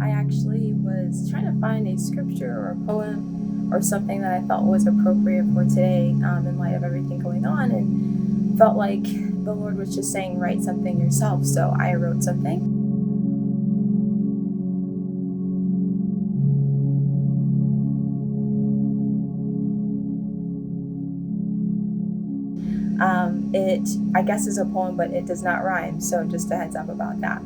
I actually was trying to find a scripture or a poem or something that I felt was appropriate for today in light of everything going on, and felt like the Lord was just saying, write something yourself. So I wrote something. It, I guess, is a poem, but it does not rhyme. So just a heads up about that.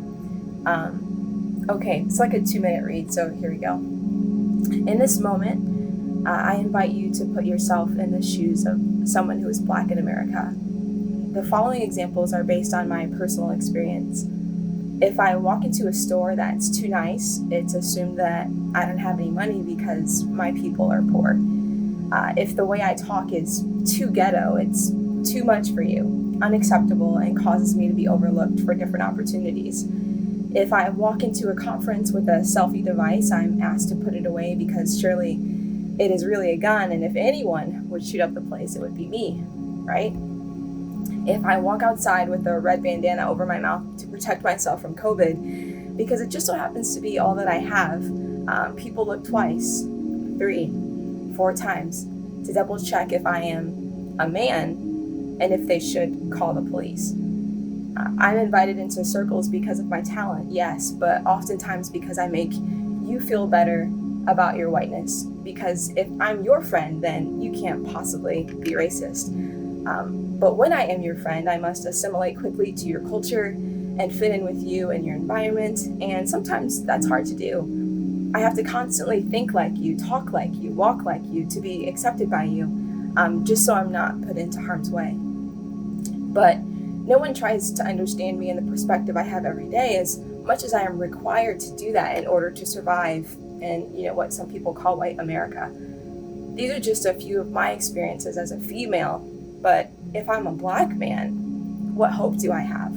Okay, it's like a 2-minute read. So here we go. In this moment, I invite you to put yourself in the shoes of someone who is Black in America. The following examples are based on my personal experience. If I walk into a store that's too nice, it's assumed that I don't have any money because my people are poor. If the way I talk is too ghetto, it's too much for you, unacceptable, and causes me to be overlooked for different opportunities. If I walk into a conference with a selfie device, I'm asked to put it away because surely it is really a gun, and if anyone would shoot up the place, it would be me, right? If I walk outside with a red bandana over my mouth to protect myself from COVID, because it just so happens to be all that I have, people look twice, 3, 4 times to double check if I am a man and if they should call the police. I'm invited into circles because of my talent, yes, but oftentimes because I make you feel better about your whiteness. Because if I'm your friend, then you can't possibly be racist. But when I am your friend, I must assimilate quickly to your culture and fit in with you and your environment, and sometimes that's hard to do. I have to constantly think like you, talk like you, walk like you to be accepted by you, just so I'm not put into harm's way. But no one tries to understand me in the perspective I have every day, as much as I am required to do that in order to survive in, what some people call white America. These are just a few of my experiences as a female, but if I'm a Black man, what hope do I have?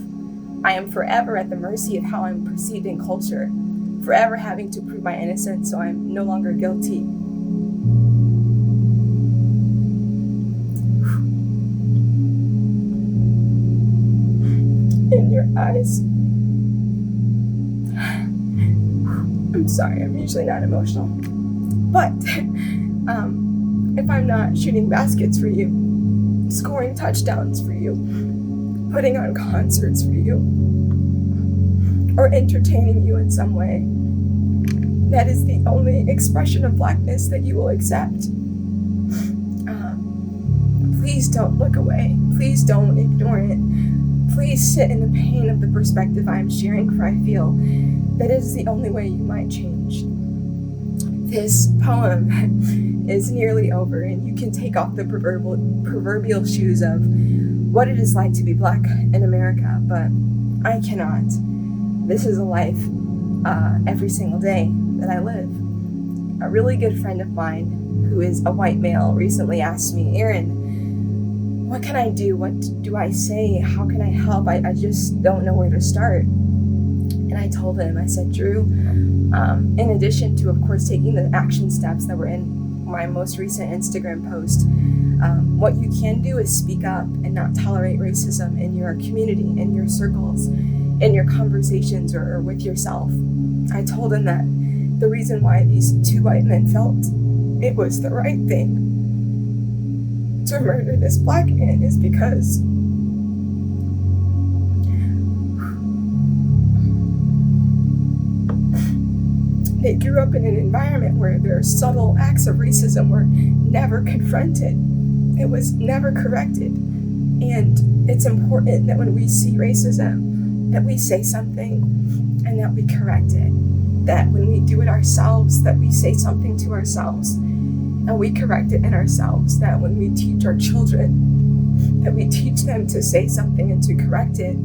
I am forever at the mercy of how I'm perceived in culture, forever having to prove my innocence so I'm no longer guilty. In your eyes. I'm sorry, I'm usually not emotional. But if I'm not shooting baskets for you, scoring touchdowns for you, putting on concerts for you, or entertaining you in some way, that is the only expression of Blackness that you will accept. Please don't look away. Please don't ignore it. Please sit in the pain of the perspective I am sharing, for I feel that it is the only way you might change. This poem is nearly over, and you can take off the proverbial shoes of what it is like to be Black in America, but I cannot. This is a life every single day that I live. A really good friend of mine who is a white male recently asked me, Erin, what can I do? What do I say? How can I help? I just don't know where to start. And I told him, I said, Drew, in addition to, of course, taking the action steps that were in my most recent Instagram post, what you can do is speak up and not tolerate racism in your community, in your circles, in your conversations, or with yourself. I told him that the reason why these 2 white men felt it was the right thing to murder this Black man is because they grew up in an environment where their subtle acts of racism were never confronted. It was never corrected. And it's important that when we see racism, that we say something and that we correct it. That when we do it ourselves, that we say something to ourselves and we correct it in ourselves. That when we teach our children, that we teach them to say something and to correct it.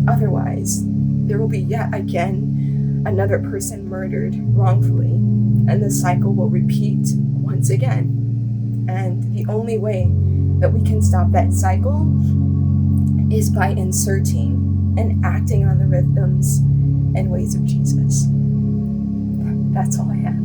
Otherwise, there will be yet again another person murdered wrongfully, and the cycle will repeat once again. And the only way that we can stop that cycle is by inserting and acting on the rhythms and ways of Jesus. That's all I have.